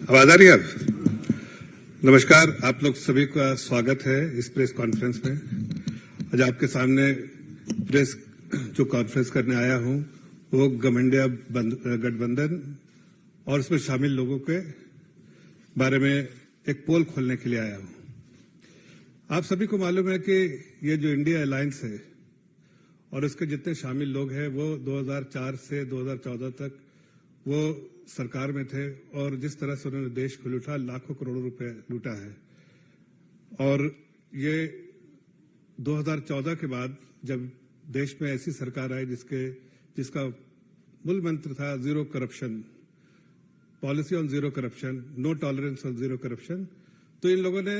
आवाज आ रही है? नमस्कार, आप लोग सभी का स्वागत है इस प्रेस कॉन्फ्रेंस में। आज आपके सामने प्रेस जो कॉन्फ्रेंस करने आया हूं वो घमंडिया गठबंधन और उसमें शामिल लोगों के बारे में एक पोल खोलने के लिए आया हूं। आप सभी को मालूम है कि ये जो इंडिया अलायंस है और इसके जितने शामिल लोग हैं वो 2004 से 2014 तक वो सरकार में थे और जिस तरह से उन्होंने देश को लूटा, लाखों करोड़ों रुपए लूटा है। और ये 2014 के बाद जब देश में ऐसी सरकार आई जिसका मूल मंत्र था zero corruption, policy on zero corruption, no tolerance on zero corruption, तो इन लोगों ने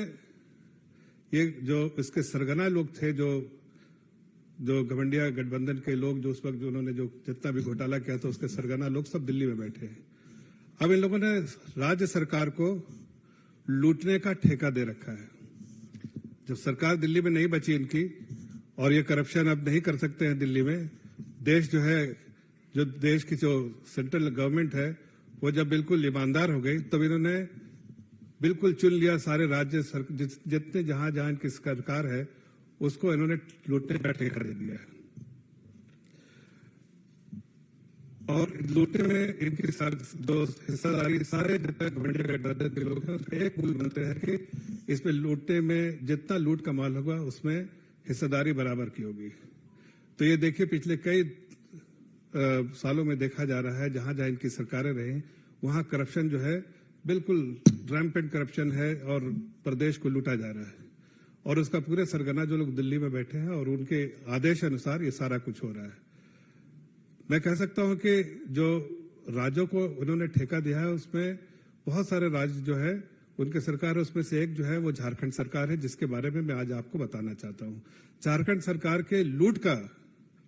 ये जो इसके सरगना लोग थे, जो घमंडिया गठबंधन के लोग, जो उस वक्त जो उन्होंने जो जितना भी घोटाला किया था उसके सरगना लोग सब दिल्ली में बैठे हैं। अब इन लोगों ने राज्य सरकार को लूटने का ठेका दे रखा है। जब सरकार दिल्ली में नहीं बची इनकी और ये करप्शन अब नहीं कर सकते हैं दिल्ली में, देश जो देश की जो सेंट्रल गवर्नमेंट है वो जब बिल्कुल ईमानदार हो गई तब इन्होंने बिल्कुल चुन लिया सारे राज्य जितने जहां इनकी सरकार है उसको इन्होंने लूटने का ठेका दे दिया है। और लूटने में इनकी जो हिस्सेदारी सारे जितने घमंडिया गठबंधन के लोग हैं उसका एक मूल मंत्र है कि इसमें लूटने में जितना लूट का माल होगा उसमें हिस्सेदारी बराबर की होगी। तो ये देखिए पिछले कई सालों में देखा जा रहा है जहां इनकी सरकारें रही वहां करप्शन जो है बिल्कुल रैम्पेंट करप्शन है और प्रदेश को लूटा जा रहा है और उसका पूरे सरगना जो लोग दिल्ली में बैठे हैं और उनके आदेश अनुसार ये सारा कुछ हो रहा है। मैं कह सकता हूं कि जो राज्यों को उन्होंने ठेका दिया है उसमें बहुत सारे राज्य जो है उनके सरकार है, उसमें से एक जो है वो झारखंड सरकार है जिसके बारे में मैं आज आपको बताना चाहता हूं। झारखंड सरकार के लूट का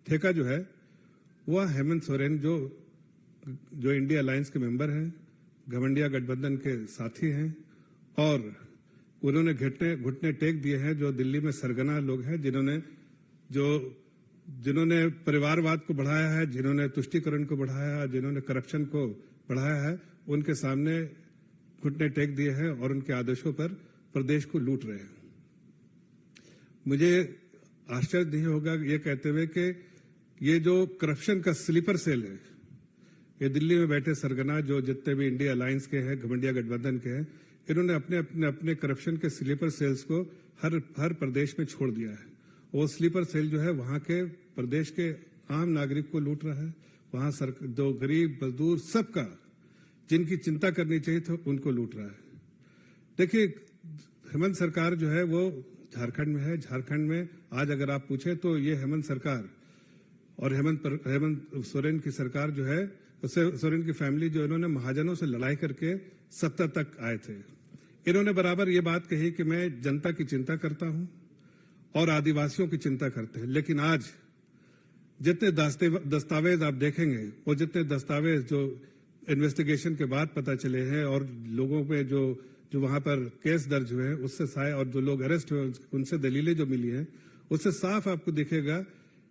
ठेका जो है वह हेमंत सोरेन जो इंडिया अलायंस के मेंबर हैं, घमंडिया गठबंधन के साथी हैं और उन्होंने घुटने टेक दिए हैं जो दिल्ली में सरगना लोग हैं जिन्होंने परिवारवाद को बढ़ाया है, जिन्होंने तुष्टीकरण को बढ़ाया है, जिन्होंने करप्शन को बढ़ाया है, उनके सामने घुटने टेक दिए हैं और उनके आदेशों पर प्रदेश को लूट रहे हैं। मुझे आश्चर्य नहीं होगा ये कहते हुए कि ये जो करप्शन का स्लीपर सेल है, ये दिल्ली में बैठे सरगना जो जितने भी इंडिया अलायंस के हैं, घमंडिया गठबंधन के हैं, इन्होंने अपने करप्शन के स्लीपर सेल्स को हर प्रदेश में छोड़ दिया है। वो स्लीपर सेल जो है वहां के प्रदेश के आम नागरिक को लूट रहा है, वहां जो गरीब मजदूर सबका जिनकी चिंता करनी चाहिए तो उनको लूट रहा है। देखिए हेमंत सरकार जो है वो झारखंड में है। झारखंड में आज अगर आप पूछे तो ये हेमंत सरकार और हेमंत सोरेन की सरकार जो है, सोरेन की फैमिली जो इन्होंने महाजनों से लड़ाई करके सत्ता तक आए थे। इन्होंने बराबर ये बात कही कि मैं जनता की चिंता करता हूं और आदिवासियों की चिंता करते हैं, लेकिन आज जितने दस्तावेज आप देखेंगे वो जितने दस्तावेज जो इन्वेस्टिगेशन के बाद पता चले हैं और लोगों पे जो वहां पर केस दर्ज हुए हैं उससे और जो लोग अरेस्ट हुए उनसे दलीलें जो मिली हैं उससे साफ आपको दिखेगा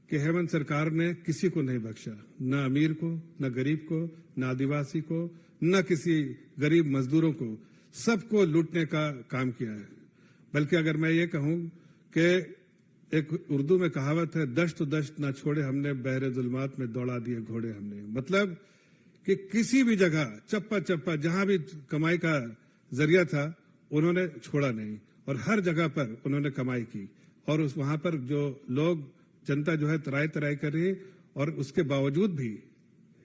कि हेमंत सरकार ने किसी को नहीं बख्शा, न अमीर को, न गरीब को, न आदिवासी को, न किसी गरीब मजदूरों को, सबको लूटने का काम किया है। बल्कि अगर मैं ये कहूं कि एक उर्दू में कहावत है, दश्त दश्त ना छोड़े हमने, बहरे जुल्मात में दौड़ा दिए घोड़े हमने। मतलब कि किसी भी जगह चप्पा जहां भी कमाई का जरिया था उन्होंने छोड़ा नहीं और हर जगह पर उन्होंने कमाई की और वहां पर जो लोग जनता जो है तराई कर रही और उसके बावजूद भी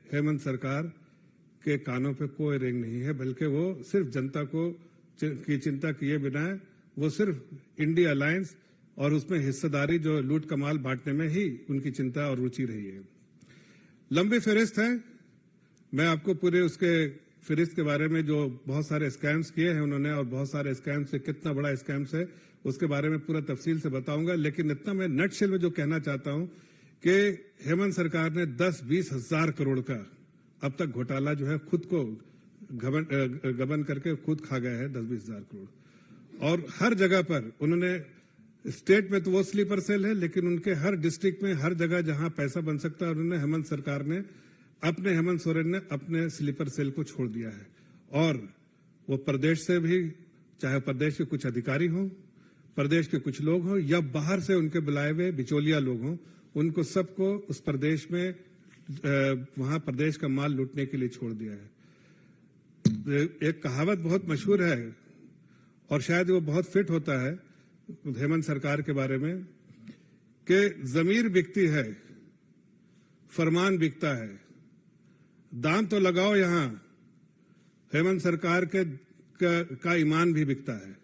हेमंत सरकार के कानों पे कोई रेंग नहीं है, बल्कि वो सिर्फ जनता की चिंता किए बिना वो सिर्फ इंडिया अलायंस और उसमें हिस्सेदारी जो लूट कमाल बांटने में ही उनकी चिंता और रुचि रही है। लंबी फहरिस्त है, मैं आपको पूरे उसके फहरिस्त के बारे में जो बहुत सारे स्कैम्स किए हैं उन्होंने और बहुत सारे स्कैम से कितना बड़ा स्कैम्स है उसके बारे में पूरा तफसील से बताऊंगा, लेकिन इतना मैं नटशेल में जो कहना चाहता हूं कि हेमंत सरकार ने 10-20 हजार करोड़ का अब तक घोटाला जो है खुद को गबन करके खुद खा गया है, 10-20 हजार करोड़। और हर जगह पर उन्होंने, स्टेट में तो वो स्लीपर सेल है, लेकिन उनके हर डिस्ट्रिक्ट में हर जगह जहां पैसा बन सकता है उन्होंने हेमंत सोरेन ने अपने स्लीपर सेल को छोड़ दिया है और वो प्रदेश से भी, चाहे प्रदेश के कुछ अधिकारी हों, प्रदेश के कुछ लोग हों या बाहर से उनके बुलाए हुए बिचौलिया लोग हों, उनको सबको उस प्रदेश में वहां प्रदेश का माल लूटने के लिए छोड़ दिया है। एक कहावत बहुत मशहूर है और शायद वो बहुत फिट होता है हेमंत सरकार के बारे में कि जमीर बिकती है, फरमान बिकता है, दाम तो लगाओ यहां। हेमंत सरकार का ईमान भी बिकता है।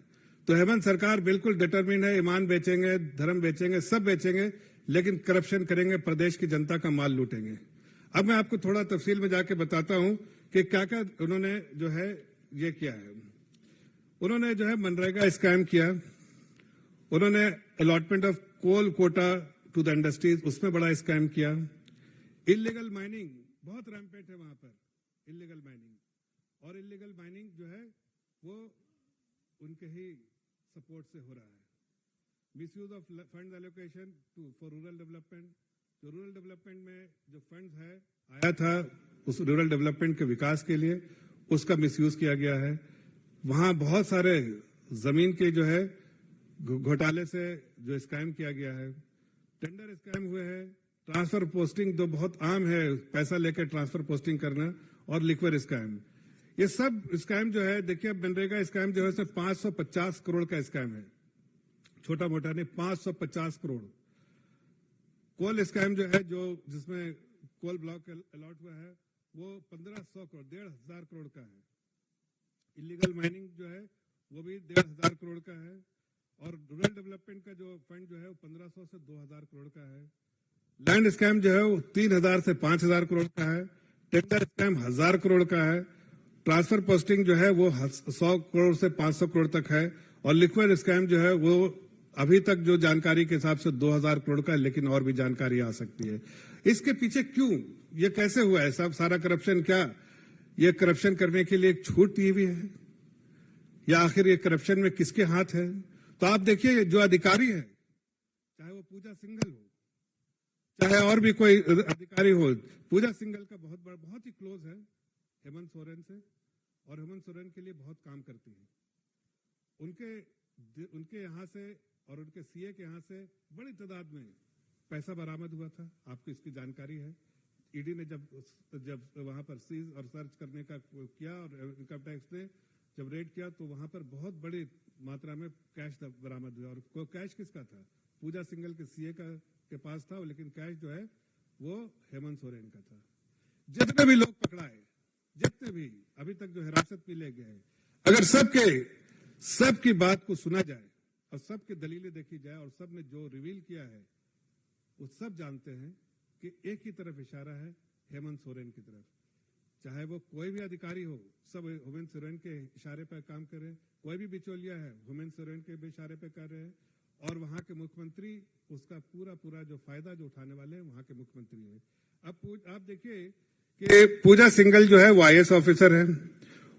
तो हेमंत सरकार बिल्कुल डिटरमिन है, ईमान बेचेंगे, धर्म बेचेंगे, सब बेचेंगे, लेकिन करप्शन करेंगे, प्रदेश की जनता का माल लूटेंगे। अब मैं आपको थोड़ा तफसील में जाके बताता हूं कि क्या क्या उन्होंने जो है ये किया है। उन्होंने जो है मनरेगा स्कैम किया, उन्होंने allotment of coal quota to the industries, उसमें बड़ा स्कैम किया। इलीगल माइनिंग बहुत रैम्पेंट है वहां पर, इलीगल माइनिंग, और इलीगल माइनिंग जो है वो उनके ही सपोर्ट से हो रहा है। Misuse of fund allocation for rural development, जो रूरल डेवलपमेंट में जो फंड है आया था उस रूरल डेवलपमेंट के विकास के लिए, उसका मिसयूज किया गया है। वहां बहुत सारे जमीन के जो है घोटाले से जो स्कैम किया गया है, टेंडर स्कैम हुए हैं, ट्रांसफर पोस्टिंग जो बहुत आम है, पैसा लेकर ट्रांसफर पोस्टिंग करना, और लिक्विड स्कैम। ये सब स्कैम जो है, देखिए मनरेगा स्कैम जो है उसमें 550 करोड़ का स्कैम है, छोटा मोटा नहीं, 550 करोड़। कोल स्कैम जो है, जो जिसमें कोल ब्लॉक अलॉट हुआ है, वो 1500 करोड़, 1500 करोड़ का है। इलीगल माइनिंग जो है वो भी 1500 करोड़ का है, और रूरल डेवलपमेंट का जो फंड जो है वो 1500 से 2000 करोड़ का है। लैंड स्कैम जो है वो 3000 से 5000 करोड़ का है। टेंडर स्कैम 1000 करोड़ का है। ट्रांसफर पोस्टिंग जो है वो 100 करोड़ से 500 करोड़ तक है, और लिक्विड स्कैम जो है वो अभी तक जो जानकारी के हिसाब से 2000 करोड़ का है, लेकिन और भी जानकारी आ सकती है। इसके पीछे क्यों, ये कैसे हुआ है सब सारा करप्शन? क्या ये करप्शन करने के लिए एक छूट दी हुई है, या आखिर ये करप्शन में किसके हाथ है? तो आप देखिए, जो अधिकारी है, चाहे वो पूजा सिंघल हो, चाहे और भी कोई अधिकारी हो, पूजा सिंघल का बहुत ही क्लोज है हेमंत सोरेन से, और हेमंत सोरेन के लिए बहुत काम करती है। उनके यहाँ से और उनके सीए के यहाँ से बड़ी तादाद में पैसा बरामद हुआ था, आपको इसकी जानकारी है। ईडी ने जब वहां पर सीज और सर्च करने का किया, और इनकम टैक्स ने जब रेड किया, तो वहां पर बहुत बड़ी मात्रा में कैश बरामद हुआ। और कैश किसका था? पूजा सिंघल के सीए के पास था, लेकिन कैश जो है वो हेमंत सोरेन का था। जितने भी लोग पकड़ाए, जितने भी अभी तक जो हिरासत में ले गए, अगर सबकी बात को सुना जाए और सबकी दलीलें देखी जाए, और सब ने जो रिवील किया है वो सब जानते हैं कि एक ही तरफ इशारा है, हेमंत सोरेन की तरफ। चाहे वो कोई भी अधिकारी हो, सब हेमंत सोरेन के इशारे पर काम कर रहे हैं। कोई भी बिचौलिया है, हेमंत सोरेन के इशारे पर कर रहे हैं। और वहां के मुख्यमंत्री उसका पूरा जो फायदा जो उठाने वाले हैं, वहां के मुख्यमंत्री है। अब आप देखिए कि पूजा सिंघल जो है वो IAS ऑफिसर है।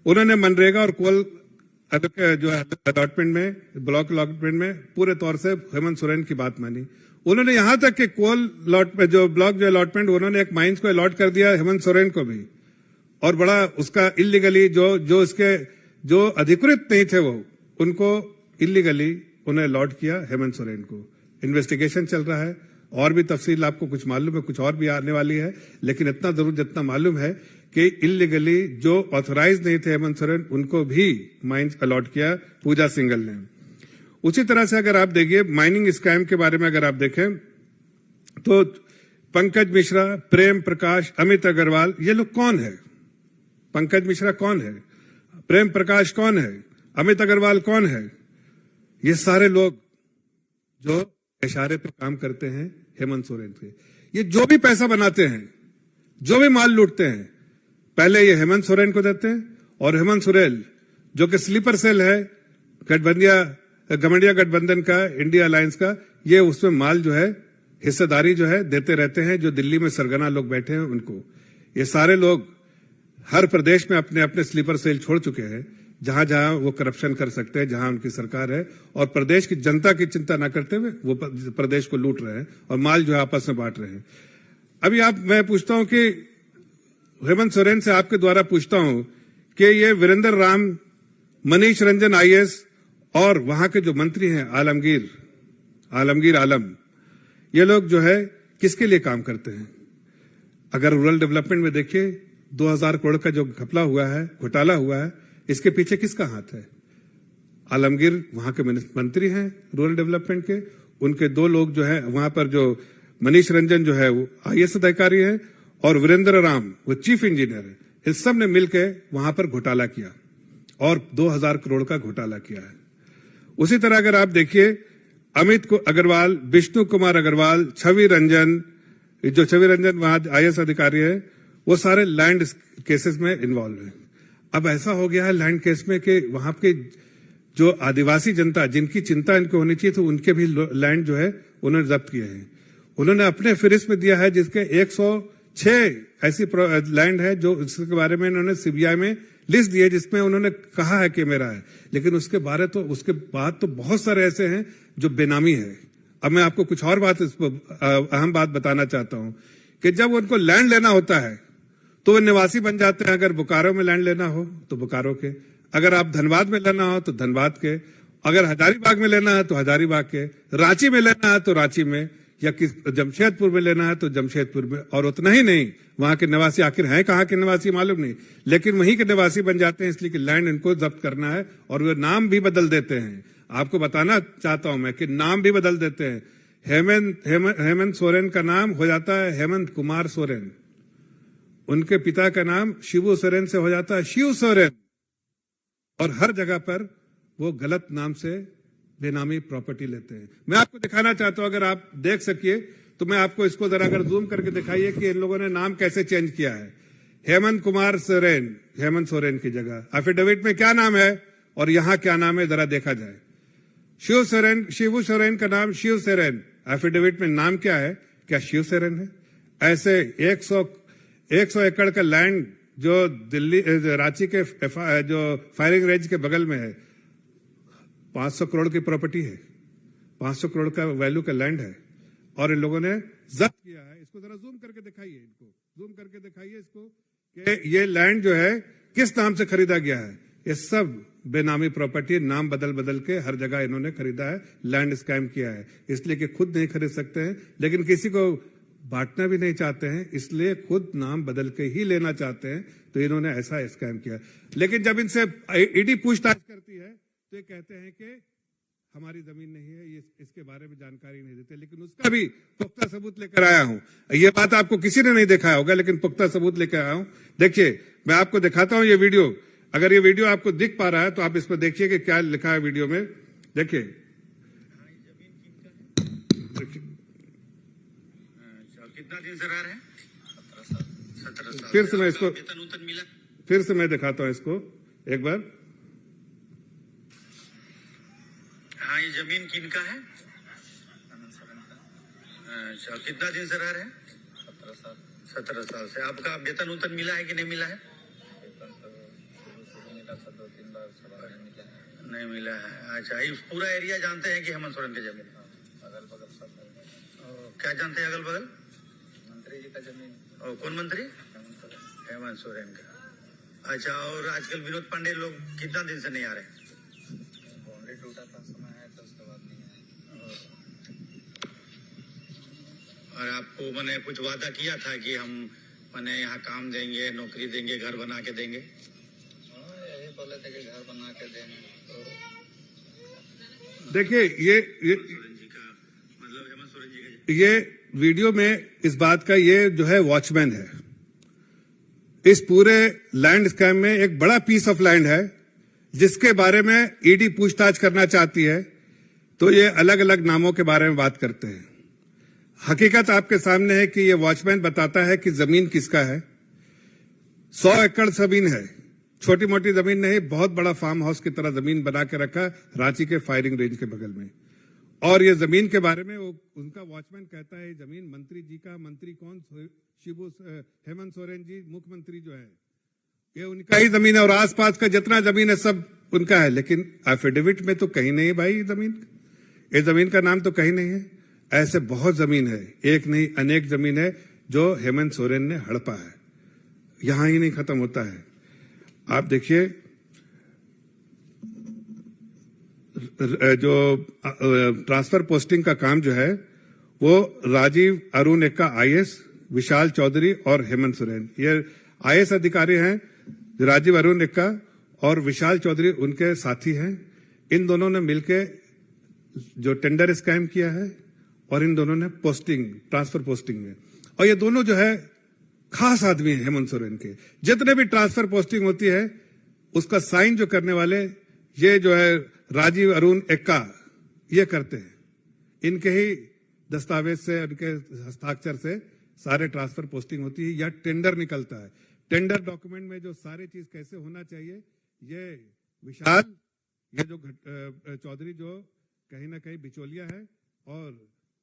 उन्होंने मनरेगा और कोल जो अलॉटमेंट में, ब्लॉक अलॉटमेंट में पूरे तौर से हेमंत सोरेन की बात मानी। उन्होंने यहां तक कि कोल जो ब्लॉक जो अलॉटमेंट, उन्होंने एक माइंस को अलॉट कर दिया हेमंत सोरेन को भी, और बड़ा उसका इलीगली जो इसके जो अधिकृत नहीं थे वो, उनको इलीगली उन्हें अलॉट किया हेमंत सोरेन को। इन्वेस्टिगेशन चल रहा है, और भी तफसील आपको कुछ मालूम है, कुछ और भी आने वाली है, लेकिन इतना जरूर जितना मालूम है कि इलीगली जो ऑथराइज नहीं थे हेमंत सोरेन, उनको भी माइंस अलॉट किया पूजा सिंघल ने। उसी तरह से अगर आप देखिए माइनिंग स्कैम के बारे में अगर आप देखें, तो पंकज मिश्रा, प्रेम प्रकाश, अमित अग्रवाल, ये लोग कौन है? पंकज मिश्रा कौन है? प्रेम प्रकाश कौन है? अमित अग्रवाल कौन है? ये सारे लोग जो इशारे पे काम करते हैं हेमंत सोरेन के। ये जो भी पैसा बनाते हैं, जो भी माल लूटते हैं, पहले ये हेमंत सोरेन को देते हैं, और हेमंत सोरेन जो कि स्लीपर सेल है गठबंधन गठबंधन का, इंडिया अलायंस का, ये उसमें माल जो है हिस्सेदारी जो है देते रहते हैं। जो दिल्ली में सरगना लोग बैठे हैं उनको, ये सारे लोग हर प्रदेश में अपने अपने स्लीपर सेल छोड़ चुके हैं, जहां जहां वो करप्शन कर सकते हैं, जहां उनकी सरकार है, और प्रदेश की जनता की चिंता न करते हुए वो प्रदेश को लूट रहे हैं और माल जो है आपस में बांट रहे हैं। अभी मैं पूछता हूं कि हेमंत सोरेन से आपके द्वारा पूछता हूं कि ये वीरेंद्र राम मनीष रंजन आईएएस और वहां के जो मंत्री हैं आलमगीर आलम, ये लोग जो है किसके लिए काम करते हैं? अगर रूरल डेवलपमेंट में देखिए 2000 करोड़ का जो घोटाला हुआ है, इसके पीछे किसका हाथ है? आलमगीर वहां के मंत्री हैं रूरल डेवलपमेंट के, उनके दो लोग जो है वहां पर, जो मनीष रंजन जो है वो आईएएस अधिकारी है और वीरेंद्र राम वो चीफ इंजीनियर है। इस सब ने मिलकर वहां पर घोटाला किया और 2000 करोड़ का घोटाला किया है। उसी तरह अगर आप देखिए अमित अग्रवाल, विष्णु कुमार अग्रवाल, छवि रंजन वहां आईएएस अधिकारी है, वो सारे लैंड केसेस में इन्वॉल्व है। अब ऐसा हो गया है लैंड केस में कि वहां के जो आदिवासी जनता जिनकी चिंता इनको होनी चाहिए, तो उनके भी लैंड जो है उन्होंने जब्त किए हैं। उन्होंने अपने फहरिस्त में दिया है जिसके 106 ऐसी लैंड है जो इसके बारे में इन्होंने सीबीआई में लिस्ट दी है, जिसमें उन्होंने कहा है कि मेरा है, लेकिन उसके बाद तो बहुत सारे ऐसे हैं जो बेनामी है। अब मैं आपको कुछ और बात, अहम बात बताना चाहता हूं कि जब उनको लैंड लेना होता है तो वो निवासी बन जाते हैं। अगर बोकारो में लैंड लेना हो तो बोकारो के, अगर आप धनबाद में लेना हो तो धनबाद के, अगर हजारीबाग में लेना है तो हजारीबाग के, रांची में लेना है तो रांची में, या जमशेदपुर में लेना है तो जमशेदपुर में। और उतना ही नहीं, वहां के निवासी आखिर हैं कहां के निवासी मालूम नहीं, लेकिन वहीं के निवासी बन जाते हैं, इसलिए कि लैंड इनको जब्त करना है। और वे नाम भी बदल देते हैं। आपको बताना चाहता हूं मैं कि नाम भी बदल देते हैं। हेमंत सोरेन का नाम हो जाता है हेमंत कुमार सोरेन, उनके पिता का नाम शिबू सोरेन से हो जाता है शिव सोरेन, और हर जगह पर वो गलत नाम से बेनामी प्रॉपर्टी लेते हैं। मैं आपको दिखाना चाहता हूं, अगर आप देख सकिए तो मैं आपको इसको जरा अगर जूम करके दिखाइए कि इन लोगों ने नाम कैसे चेंज किया है। हेमंत कुमार सोरेन, हेमंत सोरेन की जगह एफिडेविट में क्या नाम है और यहां क्या नाम है, जरा देखा जाए। शिबू सोरेन का नाम शिव सोरेन, एफिडेविट में नाम क्या है? क्या शिव सोरेन है? ऐसे 100 एकड़ का लैंड जो दिल्ली रांची के जो फायरिंग रेंज के बगल में है, 500 करोड़ की प्रॉपर्टी है, 500 करोड़ का वैल्यू का लैंड है, और इन लोगों ने जब्त किया है। इसको जरा जूम करके दिखाइए, इसको कि ये लैंड जो है किस नाम से खरीदा गया है। ये सब बेनामी प्रॉपर्टी, नाम बदल के हर जगह इन्होंने खरीदा है, लैंड स्कैम किया है। इसलिए कि खुद नहीं खरीद सकते हैं, लेकिन किसी को बांटना भी नहीं चाहते हैं, इसलिए खुद नाम बदल के ही लेना चाहते हैं, तो इन्होंने ऐसा स्कैम किया। लेकिन जब इनसे ईडी पूछताछ करती है तो ये कहते हैं कि हमारी जमीन नहीं है, ये इसके बारे में जानकारी नहीं देते। लेकिन उसका भी पुख्ता सबूत लेकर आया हूं। ये बात आपको किसी ने नहीं दिखाया होगा, लेकिन पुख्ता सबूत लेकर आया हूं। देखिए, मैं आपको दिखाता हूं ये वीडियो। अगर ये वीडियो आपको दिख पा रहा है तो आप इस पर देखिए कि क्या लिखा है वीडियो में। देखिए, कितना दिन से रह रहे हैं? 17 साल। फिर से मैं इसको वेतन मिला? फिर से मैं दिखाता हूं इसको एक बार। हाँ, ये जमीन किनका है? अच्छा, कितना दिन से रह रहे हैं? 17 साल से। आपका वेतन मिला है कि नहीं मिला है? नहीं मिला है। अच्छा, इस पूरा एरिया जानते हैं कि हेमंत सोरेन की जमीन? अगल बगल सब। क्या जानते हैं अगल बगल? मंत्री जी का जमीन। और कौन मंत्री? हेमंत सोरेन का। अच्छा, और आजकल विनोद पांडे लोग कितना दिन से नहीं आ रहे? बाउंड्री टूटा था, समय है तो उसके बाद नहीं आए। और आपको मैंने कुछ वादा किया था कि हम मैंने यहाँ काम देंगे, नौकरी देंगे, घर बना के देंगे? यही बोले थे कि घर बना के देंगे। देखिए, ये वीडियो में इस बात का, ये जो है वॉचमैन है इस पूरे लैंड स्कैम में। एक बड़ा पीस ऑफ लैंड है जिसके बारे में ईडी पूछताछ करना चाहती है, तो ये अलग अलग नामों के बारे में बात करते हैं। हकीकत आपके सामने है कि ये वॉचमैन बताता है कि जमीन किसका है। 100 एकड़ जमीन है, छोटी मोटी जमीन नहीं, बहुत बड़ा फार्म हाउस की तरह जमीन बना के रखा रांची के फायरिंग रेंज के बगल में। और ये जमीन के बारे में उनका वॉचमैन कहता है जमीन मंत्री जी का, मंत्री कौन? हेमंत सोरेन जी, मुख्यमंत्री जो है, ये उनका ही जमीन है, और आसपास का जितना जमीन है सब उनका है। लेकिन एफिडेविट में तो कहीं नहीं भाई जमीन, ये जमीन का नाम तो कहीं नहीं है। ऐसे बहुत जमीन है, एक नहीं अनेक जमीन है जो हेमंत सोरेन ने हड़पा है। यहां ही नहीं खत्म होता है। आप देखिए, जो ट्रांसफर पोस्टिंग का काम जो है वो राजीव अरुण एक्का आईएएस, विशाल चौधरी और हेमंत सोरेन, ये आईएएस अधिकारी हैं। राजीव अरुण एक्का और विशाल चौधरी उनके साथी हैं। इन दोनों ने मिलकर जो टेंडर स्कैम किया है और इन दोनों ने पोस्टिंग, ट्रांसफर पोस्टिंग में, और ये दोनों जो है खास आदमी हैं हेमंत सोरेन के। जितने भी ट्रांसफर पोस्टिंग होती है उसका साइन जो करने वाले ये जो है राजीव अरुण एक्का ये करते हैं। इनके ही दस्तावेज से, उनके हस्ताक्षर से सारे ट्रांसफर पोस्टिंग होती है या टेंडर निकलता है। टेंडर डॉक्यूमेंट में जो सारी चीज कैसे होना चाहिए, ये विशाल, ये जो चौधरी जो कहीं ना कहीं बिचौलिया है, और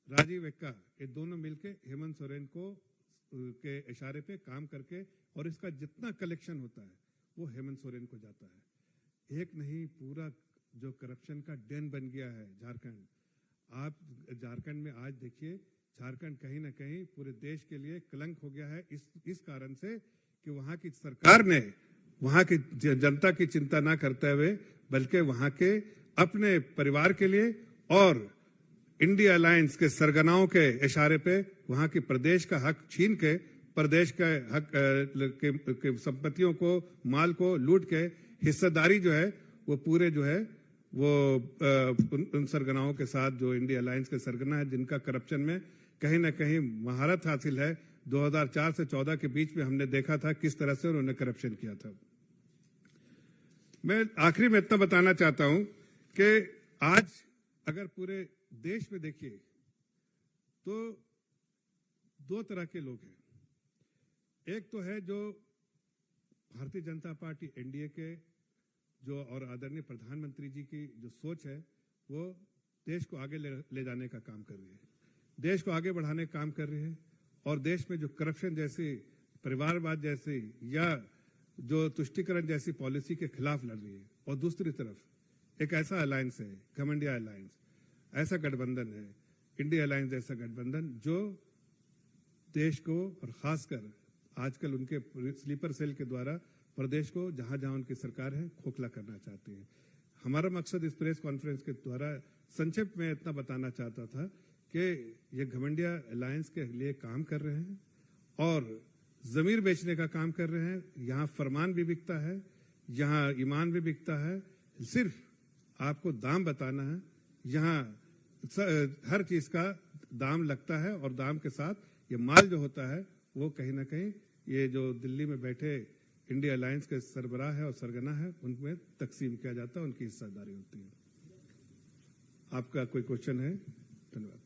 राजीव एक्का, ये दोनों मिलके हेमंत सोरेन को के इशारे पे काम करके, और इसका जितना कलेक्शन होता है वो हेमंत सोरेन को जाता है। एक नहीं, पूरा जो करप्शन का डेन बन गया है झारखंड। आप झारखंड में आज देखिए, झारखंड कहीं ना कहीं पूरे देश के लिए कलंक हो गया है इस कारण से कि वहां की सरकार ने वहां की जनता की चिंता ना करते हुए बल्कि वहां के अपने परिवार के लिए और इंडिया अलायंस के सरगनाओं के इशारे पे वहां की प्रदेश का हक छीन के, प्रदेश के हक के संपत्तियों को, माल को लूट के हिस्सेदारी जो है वो पूरे जो है वो उन सरगनाओं के साथ, जो इंडिया अलायंस के सरगना है, जिनका करप्शन में कहीं ना कहीं महारत हासिल है। 2004 से 14 के बीच में हमने देखा था किस तरह से उन्होंने करप्शन किया था। मैं आखिरी में इतना बताना चाहता हूं कि आज अगर पूरे देश में देखिए तो दो तरह के लोग हैं। एक तो है जो भारतीय जनता पार्टी एनडीए के जो और आदरणीय प्रधानमंत्री जी की जो सोच है वो देश को आगे ले जाने का काम कर रही है, देश को आगे बढ़ाने का काम कर रही है, और देश में जो करप्शन जैसी, परिवारवाद जैसी या जो तुष्टीकरण जैसी पॉलिसी के खिलाफ लड़ रही है। और दूसरी तरफ एक ऐसा अलायंस है, घमंडिया अलायंस, ऐसा गठबंधन है, इंडिया अलायंस जैसा गठबंधन, जो देश को और खासकर आजकल उनके स्लीपर सेल के द्वारा प्रदेश को जहां जहां उनकी सरकार है खोखला करना चाहती है। हमारा मकसद इस प्रेस कॉन्फ्रेंस के द्वारा संक्षिप्त में इतना बताना चाहता था कि ये घमंडिया अलायंस के लिए काम कर रहे हैं और जमीर बेचने का काम कर रहे हैं। यहाँ फरमान भी बिकता है, यहाँ ईमान भी बिकता है। सिर्फ आपको दाम बताना है, यहाँ हर चीज का दाम लगता है और दाम के साथ ये माल जो होता है वो कहीं ना कहीं ये जो दिल्ली में बैठे इंडिया अलायंस के सरबराह है और सरगना है उनमें तकसीम किया जाता है, उनकी हिस्सेदारी होती है। आपका कोई क्वेश्चन है? धन्यवाद।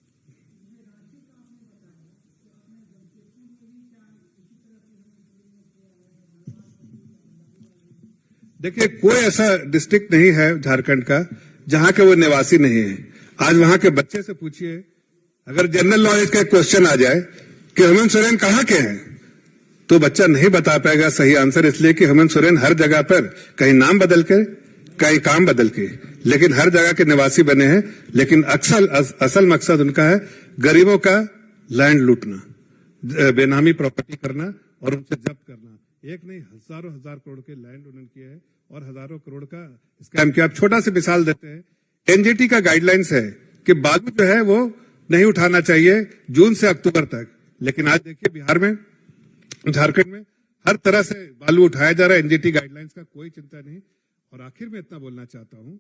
देखिए, कोई ऐसा डिस्ट्रिक्ट नहीं है झारखंड का जहां के वो निवासी नहीं है। आज वहां के बच्चे से पूछिए, अगर जनरल नॉलेज का क्वेश्चन आ जाए कि हेमंत सोरेन कहाँ के हैं, तो बच्चा नहीं बता पाएगा सही आंसर, इसलिए कि हेमंत सोरेन हर जगह पर कहीं नाम बदल के, कहीं काम बदल के, लेकिन हर जगह के निवासी बने हैं। लेकिन असल मकसद उनका है गरीबों का लैंड लूटना, बेनामी प्रॉपर्टी करना और उनसे जब्त करना। एक नहीं, हजारों हजार करोड़ के लैंड उन्होंने किए हैं और हजारों करोड़ का स्कैम किया। आप छोटा सी मिसाल देते हैं, एनजीटी का गाइडलाइंस है कि बालू जो है वो नहीं उठाना चाहिए जून से अक्टूबर तक, लेकिन आज देखिए बिहार में, झारखंड में हर तरह से बालू उठाया जा रहा है। एनजीटी गाइडलाइंस का कोई चिंता नहीं। और आखिर में इतना बोलना चाहता हूं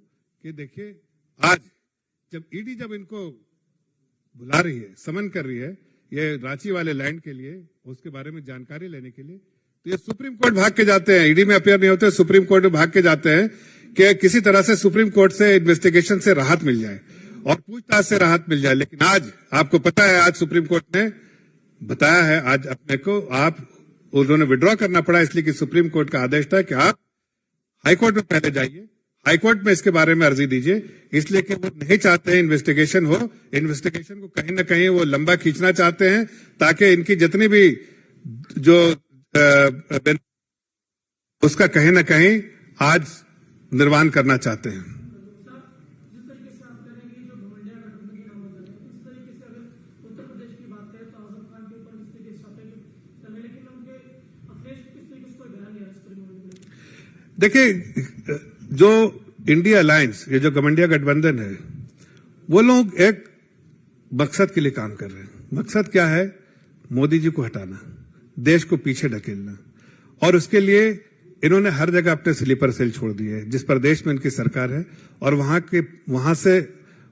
कि देखिए, आज जब ईडी जब इनको बुला रही है, समन कर रही है ये रांची वाले लैंड के लिए, उसके बारे में जानकारी लेने के लिए, तो ये सुप्रीम कोर्ट भाग के जाते हैं। ईडी में अपेयर नहीं होते, सुप्रीम कोर्ट में भाग के जाते हैं कि किसी तरह से सुप्रीम कोर्ट से इन्वेस्टिगेशन से राहत मिल जाए और पूछताछ से राहत मिल जाए। लेकिन आज आपको पता है, आज सुप्रीम कोर्ट ने बताया है, आज अपने को उन्होंने विड्रॉ करना पड़ा इसलिए कि सुप्रीम कोर्ट का आदेश था कि आप हाईकोर्ट में पहले जाइए, हाईकोर्ट में इसके बारे में अर्जी दीजिए, इसलिए कि वो नहीं चाहते हैं इन्वेस्टिगेशन हो। इन्वेस्टिगेशन को कहीं ना कहीं वो लंबा खींचना चाहते हैं ताकि इनकी जितनी भी जो उसका कहीं ना कहीं आज निर्माण करना चाहते हैं। देखिए, जो इंडिया अलायंस, ये जो गठबंधन गठबंधन है, वो लोग एक मकसद के लिए काम कर रहे हैं। मकसद क्या है? मोदी जी को हटाना, देश को पीछे ढकेलना, और उसके लिए इन्होंने हर जगह अपने स्लीपर सेल छोड़ दिए हैं। जिस प्रदेश में इनकी सरकार है और वहां से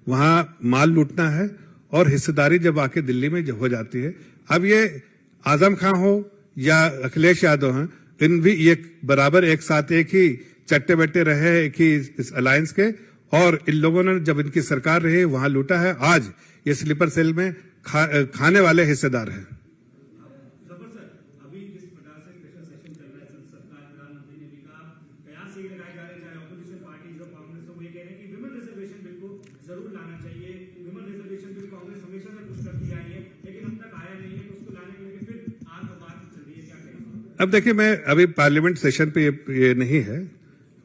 वहां माल लूटना है, और हिस्सेदारी जब आके दिल्ली में हो जाती है। अब ये आजम खान हो या अखिलेश यादव हैं, इन भी ये बराबर एक साथ एक ही चट्टे बट्टे रहे हैं, एक ही इस अलायंस के, और इन लोगों ने जब इनकी सरकार रही वहां लूटा है। आज ये स्लीपर सेल में खाने वाले हिस्सेदार हैं। जरूर लाना चाहिए। विमन रिजर्वेशन बिल कांग्रेस हमेशा से पुश करती आई है, लेकिन अब तक आया नहीं है, तो उसको लाने के लिए फिर आग बात चल रही है, क्या कहेंगे? अब देखिए, मैं अभी पार्लियामेंट सेशन पे ये नहीं है,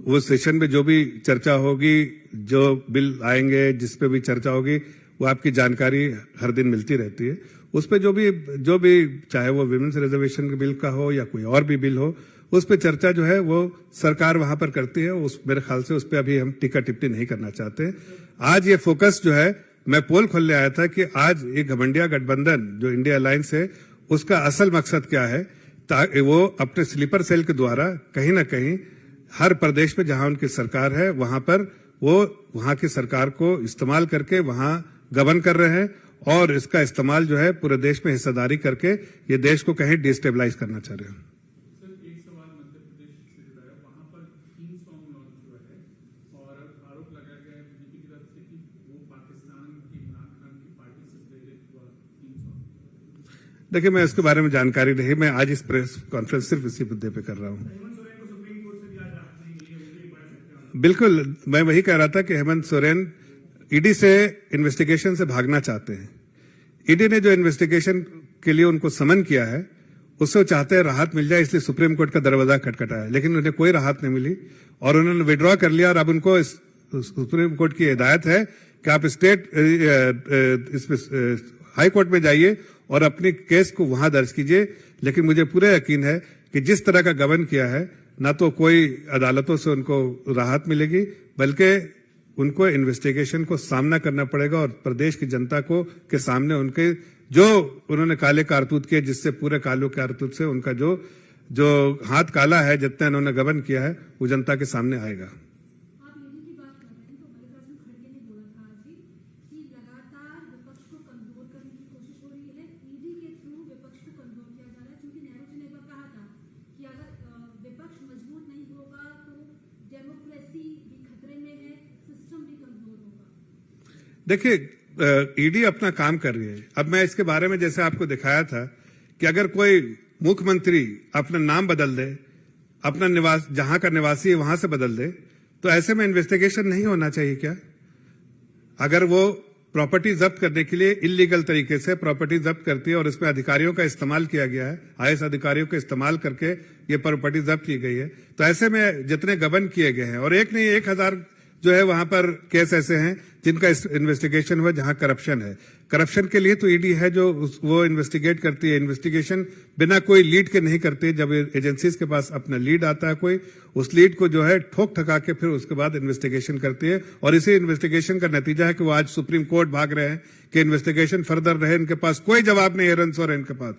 वो सेशन में जो भी चर्चा होगी, जो बिल आएंगे, जिस पे भी चर्चा होगी, वो आपकी जानकारी हर दिन मिलती रहती है। उस पे जो भी चाहे वो विमेन्स रिजर्वेशन के बिल का हो या कोई और भी बिल हो, उस पे चर्चा जो है वो सरकार वहां पर करती है। मेरे ख्याल से उस पे अभी हम टीका टिप्पणी नहीं करना चाहते। आज ये फोकस जो है, मैं पोल खोलने आया था कि आज ये घमंडिया गठबंधन जो इंडिया अलायंस है, उसका असल मकसद क्या है, ताकि वो अपने स्लीपर सेल के द्वारा कहीं ना कहीं हर प्रदेश में जहां उनकी सरकार है वहां पर वो वहां की सरकार को इस्तेमाल करके वहां गबन कर रहे हैं, और इसका इस्तेमाल जो है पूरे देश में हिस्सेदारी करके ये देश को कहीं डिस्टेबलाइज करना चाह रहे हैं। देखिए, मैं इसके बारे में जानकारी नहीं, मैं आज इस प्रेस कॉन्फ्रेंस सिर्फ इसी मुद्दे पे कर रहा हूं। बिल्कुल, मैं वही कह रहा था कि हेमंत सोरेन ईडी से इन्वेस्टिगेशन से भागना चाहते हैं। ईडी ने जो इन्वेस्टिगेशन के लिए उनको समन किया है, उससे वो चाहते हैं राहत मिल जाए, इसलिए सुप्रीम कोर्ट का दरवाजा खटखटाया, लेकिन उन्हें कोई राहत नहीं मिली और उन्होंने विड्रॉ कर लिया। और अब उनको सुप्रीम कोर्ट की हिदायत है कि आप स्टेट हाई कोर्ट में जाइए और अपने केस को वहां दर्ज कीजिए। लेकिन मुझे पूरा यकीन है कि जिस तरह का गबन किया है, ना तो कोई अदालतों से उनको राहत मिलेगी, बल्कि उनको इन्वेस्टिगेशन को सामना करना पड़ेगा, और प्रदेश की जनता को के सामने उनके जो उन्होंने काले कारतूत किए, जिससे पूरे काले कारतूत से उनका जो हाथ काला है, जितना इन्होंने गबन किया है, वो जनता के सामने आएगा। देखिए, ईडी अपना काम कर रही है। अब मैं इसके बारे में जैसे आपको दिखाया था कि अगर कोई मुख्यमंत्री अपना नाम बदल दे, अपना निवास जहां का निवासी है वहां से बदल दे, तो ऐसे में इन्वेस्टिगेशन नहीं होना चाहिए क्या? अगर वो प्रॉपर्टी जब्त करने के लिए इलीगल तरीके से प्रॉपर्टी जब्त करती है और इसमें अधिकारियों का इस्तेमाल किया गया है, आईएएस अधिकारियों का इस्तेमाल करके ये प्रॉपर्टी जब्त की गई है, तो ऐसे में जितने गबन किए गए हैं, और एक नहीं 1000 जो है वहां पर केस ऐसे हैं जिनका इन्वेस्टिगेशन हुआ जहां करप्शन है। करप्शन के लिए तो ईडी है जो वो इन्वेस्टिगेट करती है। इन्वेस्टिगेशन बिना कोई लीड के नहीं करती। जब एजेंसीज के पास अपना लीड आता है कोई, उस लीड को जो है ठोक ठका के फिर उसके बाद इन्वेस्टिगेशन करती है, और इसी इन्वेस्टिगेशन का नतीजा है कि वो आज सुप्रीम कोर्ट भाग रहे हैं कि इन्वेस्टिगेशन फर्दर रहे। इनके पास कोई जवाब नहीं है। हेमंत सोरेन के पास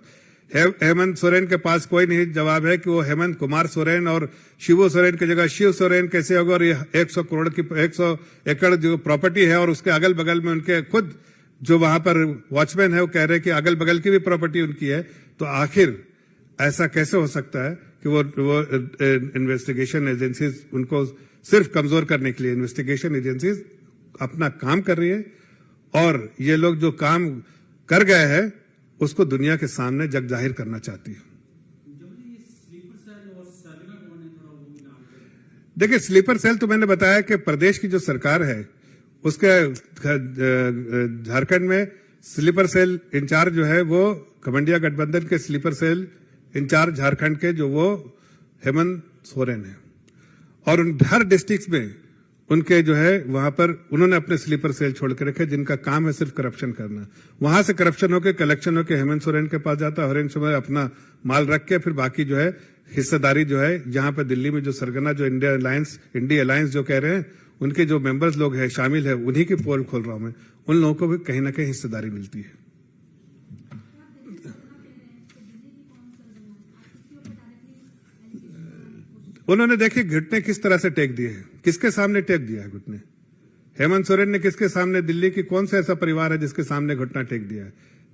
हेमंत सोरेन के पास कोई नहीं जवाब है कि वो हेमंत कुमार सोरेन और शिबू सोरेन की जगह शिव सोरेन कैसे होगा, और ये 100 करोड़ की 100 एकड़ जो प्रॉपर्टी है और उसके अगल बगल में उनके खुद जो वहां पर वॉचमैन है वो कह रहे हैं कि अगल बगल की भी प्रॉपर्टी उनकी है। तो आखिर ऐसा कैसे हो सकता है कि वो इन्वेस्टिगेशन एजेंसीज उनको सिर्फ कमजोर करने के लिए इन्वेस्टिगेशन एजेंसीज अपना काम कर रही है, और ये लोग जो काम कर गए हैं उसको दुनिया के सामने जग जाहिर करना चाहती है। देखिए, स्लीपर सेल तो मैंने बताया कि प्रदेश की जो सरकार है उसके झारखंड में स्लीपर सेल इंचार्ज जो है वो घमंडिया गठबंधन के स्लीपर सेल इंचार्ज झारखंड के जो वो हेमंत सोरेन है, और उन हर डिस्ट्रिक्ट में उनके जो है वहां पर उन्होंने अपने स्लीपर सेल छोड़ के रखे जिनका काम है सिर्फ करप्शन करना। वहां से करप्शन होकर कलेक्शन होकर हेमंत सोरेन के पास जाता है, हरेंद्र समय अपना माल रख के फिर बाकी जो है हिस्सेदारी जो है जहां पर दिल्ली में जो सरगना जो इंडिया अलायंस जो कह रहे हैं उनके जो मेंबर्स लोग हैं शामिल है, उन्हीं की पोल खोल रहा हूं मैं, उन लोगों को भी कहीं ना कहीं हिस्सेदारी मिलती है। उन्होंने देखिए घुटने किस तरह से टेक दिए हैं, किसके सामने टेक दिया है घुटने। हेमंत सोरेन ने किसके सामने, दिल्ली की कौन सा ऐसा परिवार है जिसके सामने घुटना टेक दिया है?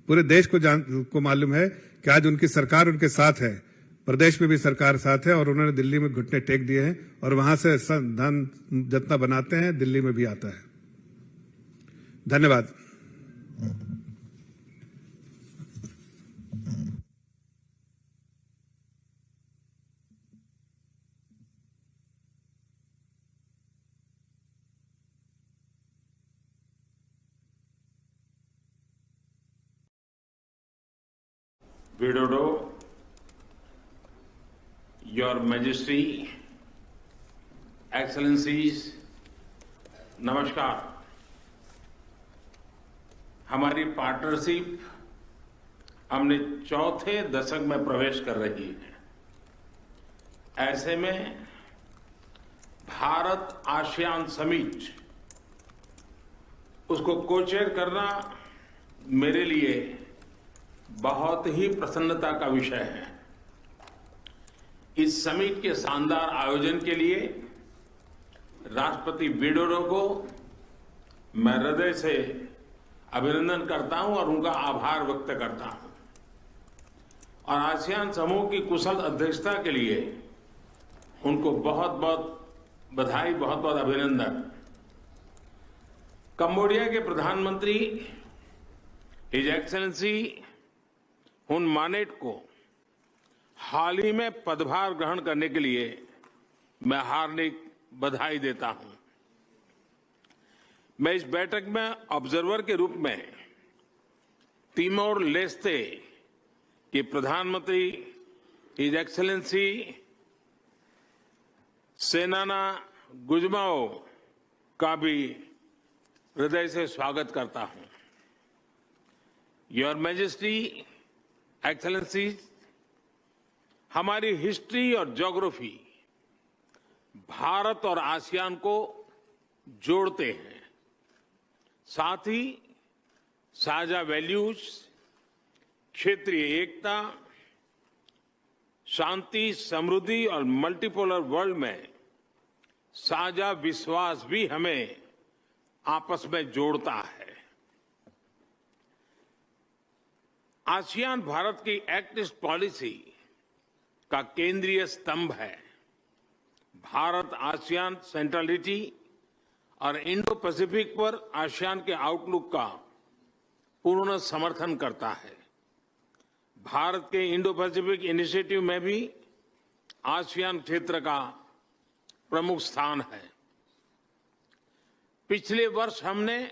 पूरे देश को मालूम है कि आज उनकी सरकार उनके साथ है, प्रदेश में भी सरकार साथ है, और उन्होंने दिल्ली में घुटने टेक दिए हैं और वहां से धन जितना बनाते हैं दिल्ली में भी आता है। धन्यवाद। Widodo, Your Majesty, Excellencies, नमस्कार। हमारी पार्टनरशिप हमने चौथे दशक में प्रवेश कर रही है। ऐसे में भारत आसियान समिट, उसको को-चेयर करना मेरे लिए बहुत ही प्रसन्नता का विषय है। इस समिट के शानदार आयोजन के लिए राष्ट्रपति विडोडो को मैं हृदय से अभिनंदन करता हूं और उनका आभार व्यक्त करता हूं, और आसियान समूह की कुशल अध्यक्षता के लिए उनको बहुत बहुत बधाई, बहुत बहुत अभिनंदन। कंबोडिया के प्रधानमंत्री हिज एक्सेलेंसी हुन मानेट को हाल ही में पदभार ग्रहण करने के लिए मैं हार्दिक बधाई देता हूं। मैं इस बैठक में ऑब्जर्वर के रूप में तिमोर लेस्ते के प्रधानमंत्री हिज एक्सेलेंसी सेनाना गुजमाओ का भी हृदय से स्वागत करता हूं। योर मैजेस्टी, एक्सेलेंसीज, हमारी हिस्ट्री और ज्योग्राफी भारत और आसियान को जोड़ते हैं। साथ ही साझा वैल्यूज, क्षेत्रीय एकता, शांति, समृद्धि और मल्टीपोलर वर्ल्ड में साझा विश्वास भी हमें आपस में जोड़ता है। आसियान भारत की एक्ट ईस्ट पॉलिसी का केंद्रीय स्तंभ है। भारत आसियान सेंट्रलिटी और इंडो पैसिफिक पर आसियान के आउटलुक का पूर्ण समर्थन करता है। भारत के इंडो पैसिफिक इनिशिएटिव में भी आसियान क्षेत्र का प्रमुख स्थान है। पिछले वर्ष हमने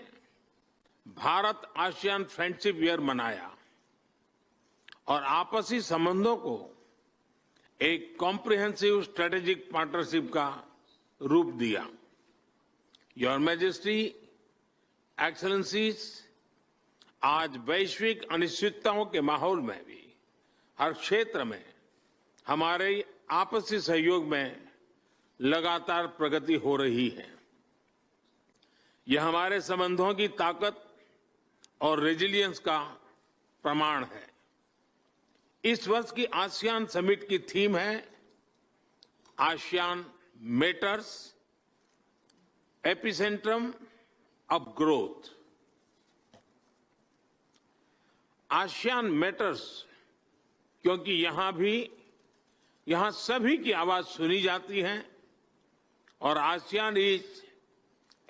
भारत आसियान फ्रेंडशिप ईयर मनाया और आपसी संबंधों को एक कॉम्प्रिहेंसिव स्ट्रेटेजिक पार्टनरशिप का रूप दिया। योर मैजेस्टी, एक्सेलेंसीज, आज वैश्विक अनिश्चितताओं के माहौल में भी हर क्षेत्र में हमारे आपसी सहयोग में लगातार प्रगति हो रही है। यह हमारे संबंधों की ताकत और रेजिलियंस का प्रमाण है। इस वर्ष की आसियान समिट की थीम है ASEAN matters, epicentrum of growth. ASEAN matters क्योंकि यहां सभी की आवाज सुनी जाती है, और ASEAN is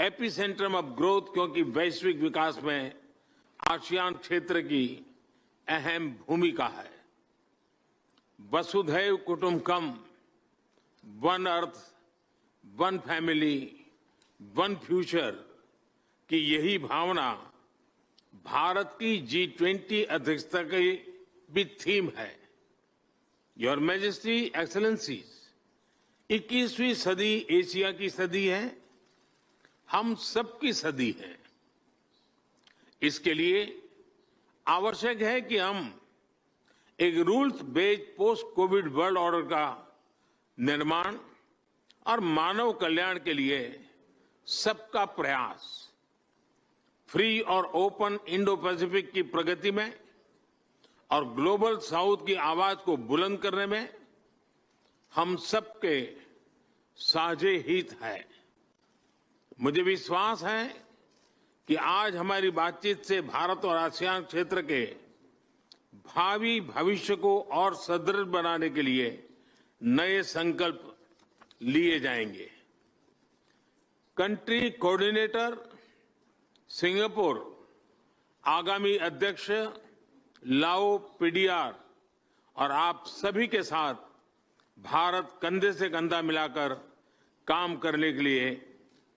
epicentrum of growth क्योंकि वैश्विक विकास में आसियान क्षेत्र की अहम भूमिका है। वसुधैव कुटुंबकम, one earth, one family, one future की यही भावना भारत की G20 अध्यक्षता की भी थीम है। योर मैजेस्टी, एक्सेलेंसीज, 21वीं सदी एशिया की सदी है, हम सबकी सदी है। इसके लिए आवश्यक है कि हम एक rules based post Covid world order का निर्माण और मानव कल्याण के लिए सबका प्रयास फ्री और ओपन इंडो पैसिफिक की प्रगति में और ग्लोबल साउथ की आवाज को बुलंद करने में हम सबके साझे हित है। मुझे विश्वास है कि आज हमारी बातचीत से भारत और आसियान क्षेत्र के भावी भविष्य को और सुदृढ़ बनाने के लिए नए संकल्प लिए जाएंगे। कंट्री कोऑर्डिनेटर सिंगापुर आगामी अध्यक्ष लाओ पीडीआर और आप सभी के साथ भारत कंधे से कंधा मिलाकर काम करने के लिए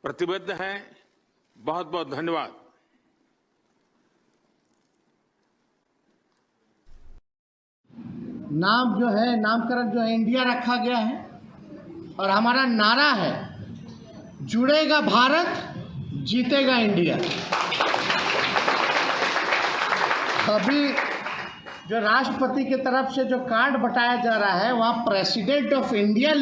प्रतिबद्ध है। बहुत बहुत धन्यवाद। नाम जो है, नामकरण जो है इंडिया रखा गया है और हमारा नारा है जुड़ेगा भारत जीतेगा इंडिया। अभी जो राष्ट्रपति की तरफ से जो कार्ड बटाया जा रहा है वहाँ प्रेसिडेंट ऑफ इंडिया